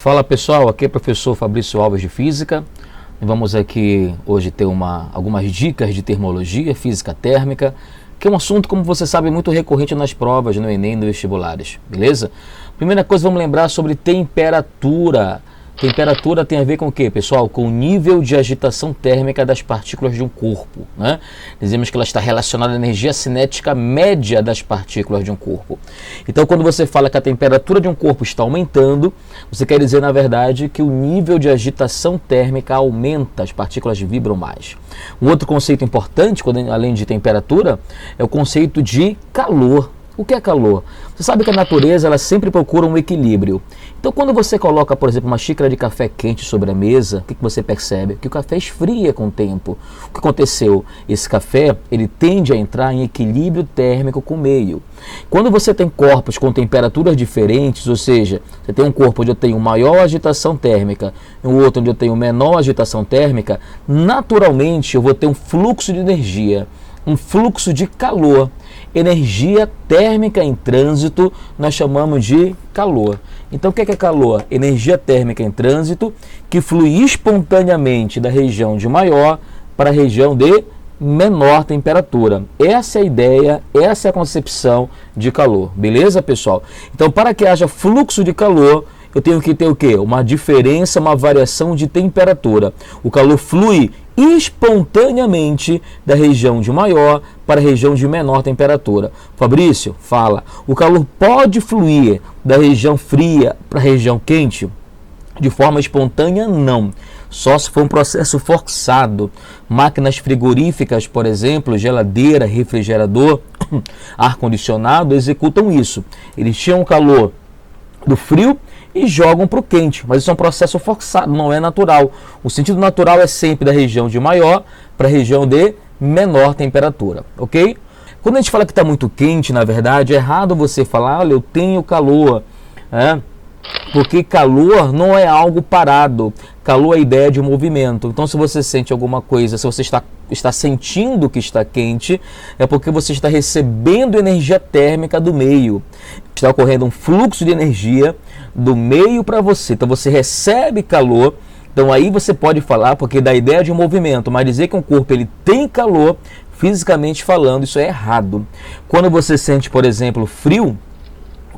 Fala pessoal, aqui é o professor Fabrício Alves de Física. Vamos aqui hoje ter algumas dicas de termologia, física térmica, que é um assunto, como você sabe, muito recorrente nas provas, no Enem e nos vestibulares, beleza? Primeira coisa, vamos lembrar sobre temperatura. Temperatura tem a ver com o que, pessoal? Com o nível de agitação térmica das partículas de um corpo, né? Dizemos que ela está relacionada à energia cinética média das partículas de um corpo. Então, quando você fala que a temperatura de um corpo está aumentando, você quer dizer, na verdade, que o nível de agitação térmica aumenta, as partículas vibram mais. Um outro conceito importante, além de temperatura, é o conceito de calor. O que é calor? Você sabe que a natureza ela sempre procura um equilíbrio. Então, quando você coloca, por exemplo, uma xícara de café quente sobre a mesa, o que você percebe? Que o café esfria com o tempo. O que aconteceu? Esse café ele tende a entrar em equilíbrio térmico com o meio. Quando você tem corpos com temperaturas diferentes, ou seja, você tem um corpo onde eu tenho maior agitação térmica e um outro onde eu tenho menor agitação térmica, naturalmente eu vou ter um fluxo de energia, um fluxo de calor. Energia térmica em trânsito nós chamamos de calor. Então o que é calor? Energia térmica em trânsito que flui espontaneamente da região de maior para a região de menor temperatura. Essa é a ideia, essa é a concepção de calor. Beleza, pessoal? Então, para que haja fluxo de calor, eu tenho que ter o quê? Uma diferença, uma variação de temperatura. O calor flui espontaneamente da região de maior para a região de menor temperatura. Fabrício, fala, o calor pode fluir da região fria para a região quente? De forma espontânea, não. Só se for um processo forçado. Máquinas frigoríficas, por exemplo, geladeira, refrigerador, ar-condicionado, executam isso. Eles tiram o calor do frio e jogam para o quente, mas isso é um processo forçado, não é natural. O sentido natural é sempre da região de maior para a região de menor temperatura, ok? Quando a gente fala que está muito quente, na verdade, é errado você falar, olha, eu tenho calor, porque calor não é algo parado, calor é a ideia de movimento. Então, se você sente alguma coisa, se você está sentindo que está quente, é porque você está recebendo energia térmica do meio. Está ocorrendo um fluxo de energia do meio para você. Então, você recebe calor. Então, aí você pode falar, porque dá a ideia de movimento, mas dizer que um corpo ele tem calor, fisicamente falando, isso é errado. Quando você sente, por exemplo, frio,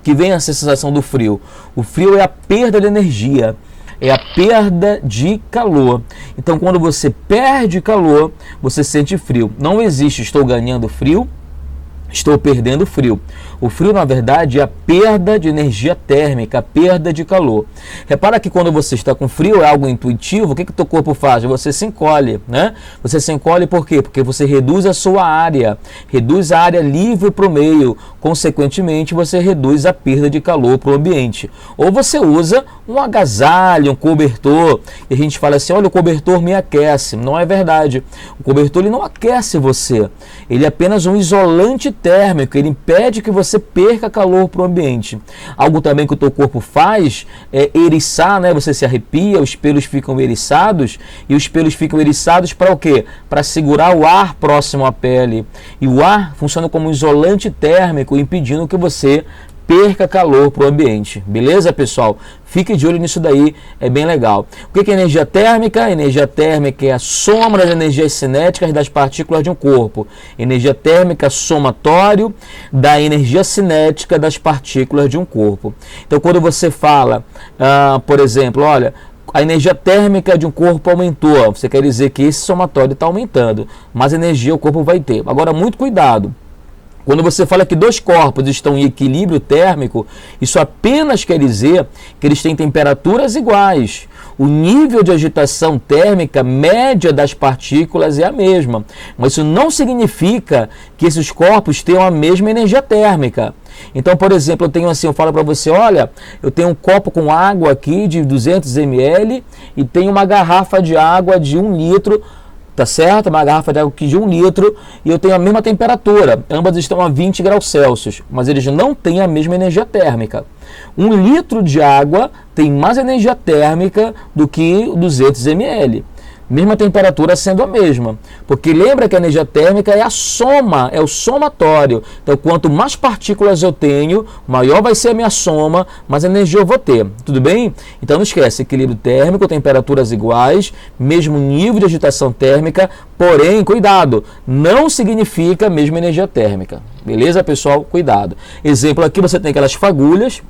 que vem a sensação do frio. O frio é a perda de energia, é a perda de calor. Então, quando você perde calor, você sente frio. Não existe estou ganhando frio, estou perdendo frio. O frio, na verdade, é a perda de energia térmica, a perda de calor. Repara que quando você está com frio, é algo intuitivo, o que o teu corpo faz? Você se encolhe, né? Você se encolhe por quê? Porque você reduz a sua área, reduz a área livre para o meio. Consequentemente, você reduz a perda de calor para o ambiente. Ou você usa um agasalho, um cobertor, e a gente fala assim, olha, o cobertor me aquece. Não é verdade. O cobertor ele não aquece você. Ele é apenas um isolante térmico, ele impede que você perca calor para o ambiente. Algo também que o teu corpo faz é eriçar, né? Você se arrepia, os pelos ficam eriçados, e os pelos ficam eriçados para o quê? Para segurar o ar próximo à pele. E o ar funciona como um isolante térmico, impedindo que você perca calor para o ambiente. Beleza, pessoal? Fique de olho nisso daí, é bem legal. O que é energia térmica? Energia térmica é a soma das energias cinéticas das partículas de um corpo. Energia térmica somatório da energia cinética das partículas de um corpo. Então, quando você fala, por exemplo, olha, a energia térmica de um corpo aumentou, você quer dizer que esse somatório está aumentando, mas energia o corpo vai ter. Agora, muito cuidado. Quando você fala que dois corpos estão em equilíbrio térmico, isso apenas quer dizer que eles têm temperaturas iguais. O nível de agitação térmica média das partículas é a mesma. Mas isso não significa que esses corpos tenham a mesma energia térmica. Então, por exemplo, eu falo para você, olha, eu tenho um copo com água aqui de 200 ml e tenho uma garrafa de água de 1 litro, tá certo? Uma garrafa de água aqui de 1 litro e eu tenho a mesma temperatura. Ambas estão a 20 graus Celsius, mas eles não têm a mesma energia térmica. 1 litro de água tem mais energia térmica do que 200 ml. mesmo a temperatura sendo a mesma. Porque lembra que a energia térmica é a soma, é o somatório. Então, quanto mais partículas eu tenho, maior vai ser a minha soma, mais energia eu vou ter. Tudo bem? Então, não esquece, equilíbrio térmico, temperaturas iguais, mesmo nível de agitação térmica, porém, cuidado, não significa mesma energia térmica. Beleza, pessoal? Cuidado. Exemplo aqui, você tem aquelas fagulhas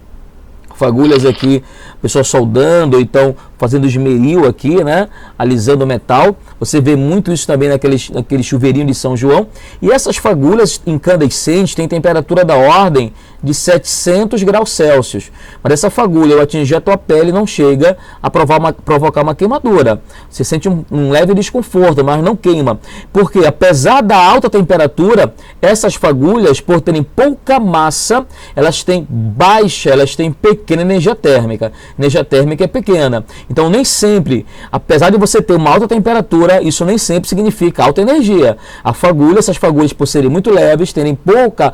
aqui, pessoal soldando, ou então fazendo esmeril aqui, né, alisando o metal. Você vê muito isso também naquele chuveirinho de São João. E essas fagulhas incandescentes têm temperatura da ordem de 700 graus Celsius. Mas essa fagulha, ao atingir a tua pele, não chega a provocar uma queimadura. Você sente um leve desconforto, mas não queima. Porque, apesar da alta temperatura, essas fagulhas, por terem pouca massa, elas têm pequena energia térmica. Energia térmica é pequena. Então, nem sempre, apesar de você ter uma alta temperatura, isso nem sempre significa alta energia. Essas fagulhas, por serem muito leves, terem pouca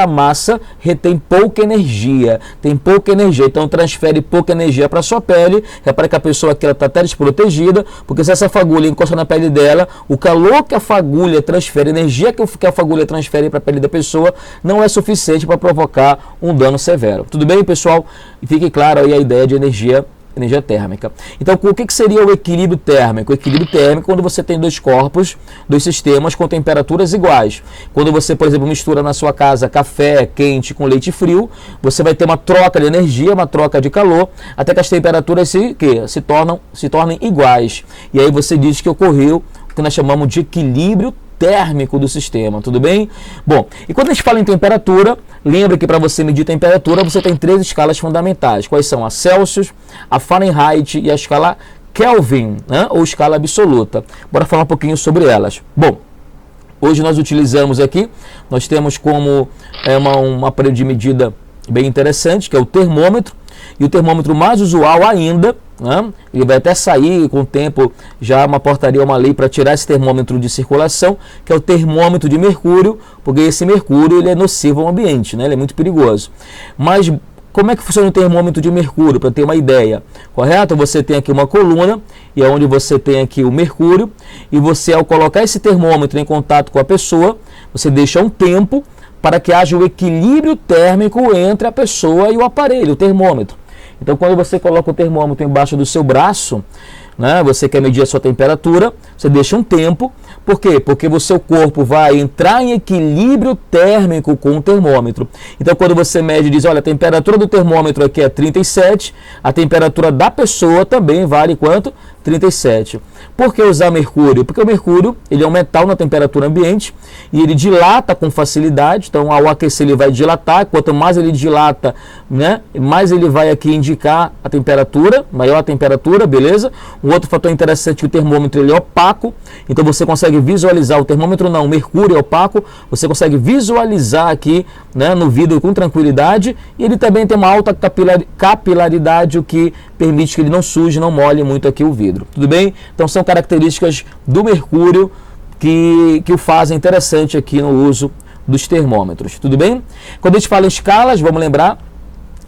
massa, retém pouca energia. Tem pouca energia, então transfere pouca energia para a sua pele. Repara que a pessoa aqui está até desprotegida, porque se essa fagulha encosta na pele dela, o calor que a fagulha transfere, a energia que a fagulha transfere para a pele da pessoa, não é suficiente para provocar um dano severo. Tudo bem, pessoal? E fique claro aí a ideia de energia térmica. Então, o que seria o equilíbrio térmico? O equilíbrio térmico é quando você tem dois corpos, dois sistemas com temperaturas iguais. Quando você, por exemplo, mistura na sua casa café quente com leite frio, você vai ter uma troca de energia, uma troca de calor, até que as temperaturas se tornem iguais. E aí você diz que ocorreu o que nós chamamos de equilíbrio térmico do sistema, tudo bem? Bom, e quando a gente fala em temperatura, lembra que para você medir temperatura, você tem 3 escalas fundamentais. Quais são? A Celsius, a Fahrenheit e a escala Kelvin, né? Ou escala absoluta. Bora falar um pouquinho sobre elas. Bom, hoje nós utilizamos aqui, nós temos como um aparelho de medida bem interessante, que é o termômetro, e o termômetro mais usual ainda, né? Ele vai até sair com o tempo, já uma portaria, uma lei para tirar esse termômetro de circulação, que é o termômetro de mercúrio, porque esse mercúrio ele é nocivo ao ambiente, né? Ele é muito perigoso. Mas como é que funciona o termômetro de mercúrio, para ter uma ideia? Correto? Você tem aqui uma coluna, e é onde você tem aqui o mercúrio, e você, ao colocar esse termômetro em contato com a pessoa, você deixa um tempo para que haja o equilíbrio térmico entre a pessoa e o aparelho, o termômetro. Então, quando você coloca o termômetro embaixo do seu braço, né, você quer medir a sua temperatura, você deixa um tempo. Por quê? Porque o seu corpo vai entrar em equilíbrio térmico com o termômetro. Então, quando você mede e diz, olha, a temperatura do termômetro aqui é 37, a temperatura da pessoa também vale quanto? 37. Por que usar mercúrio? Porque o mercúrio ele é um metal na temperatura ambiente e ele dilata com facilidade. Então, ao aquecer, ele vai dilatar. Quanto mais ele dilata, né, mais ele vai aqui indicar a temperatura, maior a temperatura, beleza? Um outro fator interessante é que o termômetro ele é opaco. Então, você consegue visualizar, o termômetro não, o mercúrio é opaco. Você consegue visualizar aqui, né, no vidro com tranquilidade. E ele também tem uma alta capilaridade, o que permite que ele não suje, não molhe muito aqui o vidro. Tudo bem? Então, são características do mercúrio que o fazem interessante aqui no uso dos termômetros. Tudo bem? Quando a gente fala em escalas, vamos lembrar,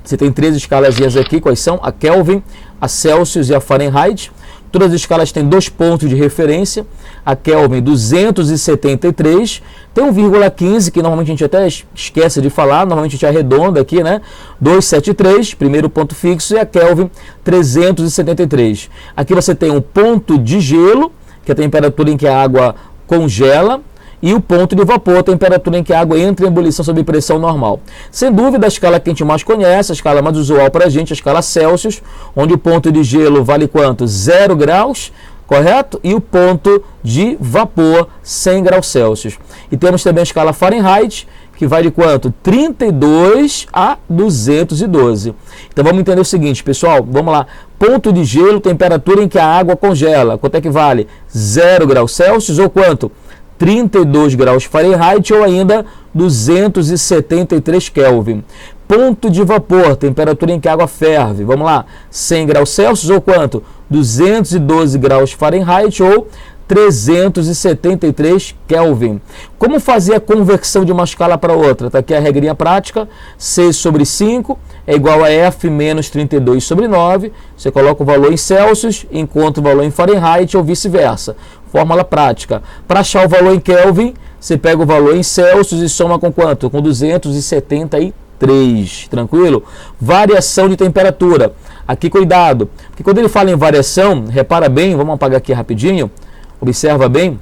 você tem 3 escalazinhas aqui, quais são? A Kelvin, a Celsius e a Fahrenheit. Todas as escalas têm 2 pontos de referência. A Kelvin 273, tem 1,15, que normalmente a gente até esquece de falar, normalmente a gente arredonda aqui, né? 273, primeiro ponto fixo, e a Kelvin 373. Aqui você tem um ponto de gelo, que é a temperatura em que a água congela, e o ponto de vapor, a temperatura em que a água entra em ebulição sob pressão normal. Sem dúvida, a escala que a gente mais conhece, a escala mais usual para a gente, a escala Celsius, onde o ponto de gelo vale quanto? 0 graus, correto? E o ponto de vapor, 100 graus Celsius. E temos também a escala Fahrenheit, que vai de quanto? 32 a 212. Então vamos entender o seguinte, pessoal, vamos lá. Ponto de gelo, temperatura em que a água congela. Quanto é que vale? 0 graus Celsius ou quanto? 32 graus Fahrenheit ou ainda 273 Kelvin. Ponto de vapor, temperatura em que a água ferve. Vamos lá, 100 graus Celsius ou quanto? 212 graus Fahrenheit ou 373 Kelvin. Como fazer a conversão de uma escala para outra? Está aqui a regrinha prática, 6/5 é igual a F menos 32 sobre 9. Você coloca o valor em Celsius, encontra o valor em Fahrenheit ou vice-versa. Fórmula prática. Para achar o valor em Kelvin, você pega o valor em Celsius e soma com quanto? Com 273. Tranquilo? Variação de temperatura. Aqui cuidado, porque quando ele fala em variação, repara bem, vamos apagar aqui rapidinho, observa bem,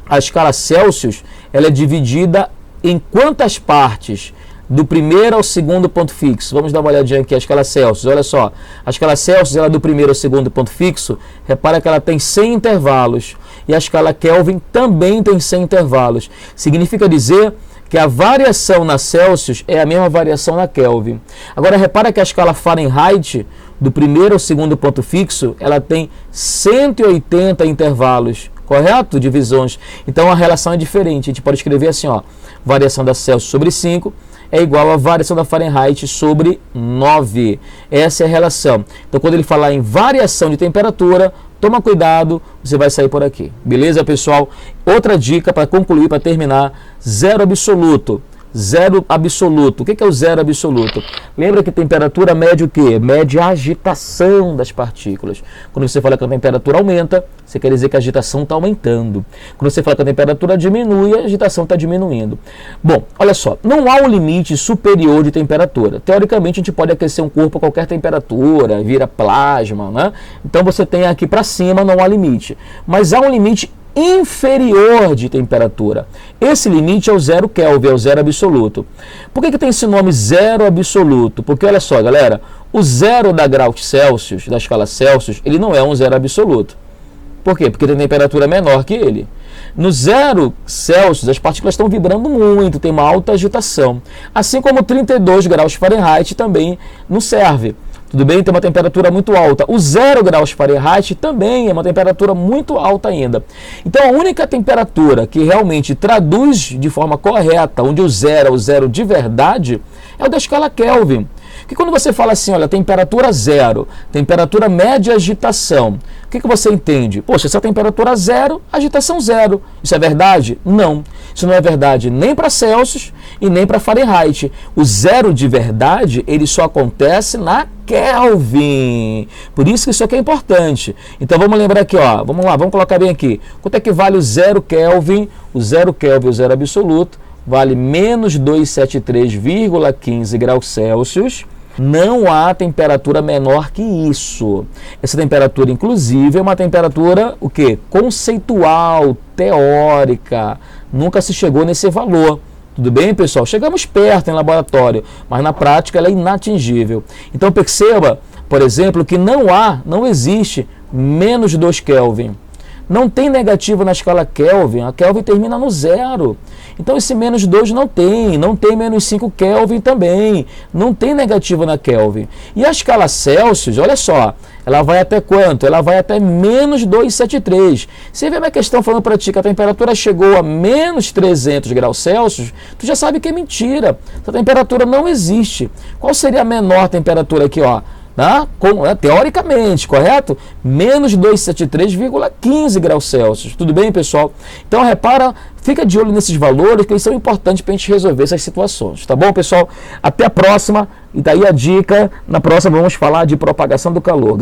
a escala Celsius, ela é dividida em quantas partes? Do primeiro ao segundo ponto fixo. Vamos dar uma olhadinha aqui, a escala Celsius. Olha só, a escala Celsius, ela é do primeiro ao segundo ponto fixo. Repara que ela tem 100 intervalos. E a escala Kelvin também tem 100 intervalos. Significa dizer que a variação na Celsius é a mesma variação na Kelvin. Agora, repara que a escala Fahrenheit, do primeiro ao segundo ponto fixo, ela tem 180 intervalos. Correto? Divisões. Então, a relação é diferente. A gente pode escrever assim, ó, variação da Celsius sobre 5 é igual a variação da Fahrenheit sobre 9. Essa é a relação. Então, quando ele falar em variação de temperatura, toma cuidado, você vai sair por aqui. Beleza, pessoal? Outra dica para concluir, para terminar, zero absoluto. Zero absoluto. O que é o zero absoluto? Lembra que temperatura mede o quê? Mede a agitação das partículas. Quando você fala que a temperatura aumenta, você quer dizer que a agitação está aumentando. Quando você fala que a temperatura diminui, a agitação está diminuindo. Bom, olha só, não há um limite superior de temperatura. Teoricamente, a gente pode aquecer um corpo a qualquer temperatura, vira plasma, né? Então, você tem aqui para cima, não há limite. Mas há um limite inferior de temperatura. Esse limite é o zero Kelvin, é o zero absoluto. Por que tem esse nome zero absoluto? Porque olha só, galera, o zero da grau Celsius, da escala Celsius, ele não é um zero absoluto. Por quê? Porque tem temperatura menor que ele. No zero Celsius, as partículas estão vibrando muito, tem uma alta agitação. Assim como 32 graus Fahrenheit também não serve. Tudo bem? Tem uma temperatura muito alta. O 0 graus Fahrenheit também é uma temperatura muito alta ainda. Então, a única temperatura que realmente traduz de forma correta, onde o zero é o zero de verdade, é o da escala Kelvin. Porque quando você fala assim, olha, temperatura zero, temperatura média agitação, o que você entende? Poxa, essa temperatura zero, agitação zero. Isso é verdade? Não. Isso não é verdade nem para Celsius e nem para Fahrenheit. O zero de verdade, ele só acontece na Kelvin. Por isso que isso aqui é importante. Então vamos lembrar aqui, ó, vamos lá, vamos colocar bem aqui. Quanto é que vale o zero Kelvin? O zero Kelvin, o zero absoluto, vale menos 273,15 graus Celsius. Não há temperatura menor que isso. Essa temperatura, inclusive, é uma temperatura, o quê? Conceitual, teórica. Nunca se chegou nesse valor. Tudo bem, pessoal? Chegamos perto em laboratório, mas na prática ela é inatingível. Então perceba, por exemplo, que não existe menos 2 Kelvin. Não tem negativo na escala Kelvin, a Kelvin termina no zero. Então esse menos 2 não tem menos 5 Kelvin também, não tem negativo na Kelvin. E a escala Celsius, olha só, ela vai até quanto? Ela vai até menos 273. Você vê minha questão falando para ti que a temperatura chegou a menos 300 graus Celsius, tu já sabe que é mentira. Essa temperatura não existe. Qual seria a menor temperatura aqui, ó? Teoricamente, correto? Menos 273,15 graus Celsius. Tudo bem, pessoal? Então, repara, fica de olho nesses valores, que eles são importantes para a gente resolver essas situações. Tá bom, pessoal? Até a próxima. E daí a dica, na próxima vamos falar de propagação do calor.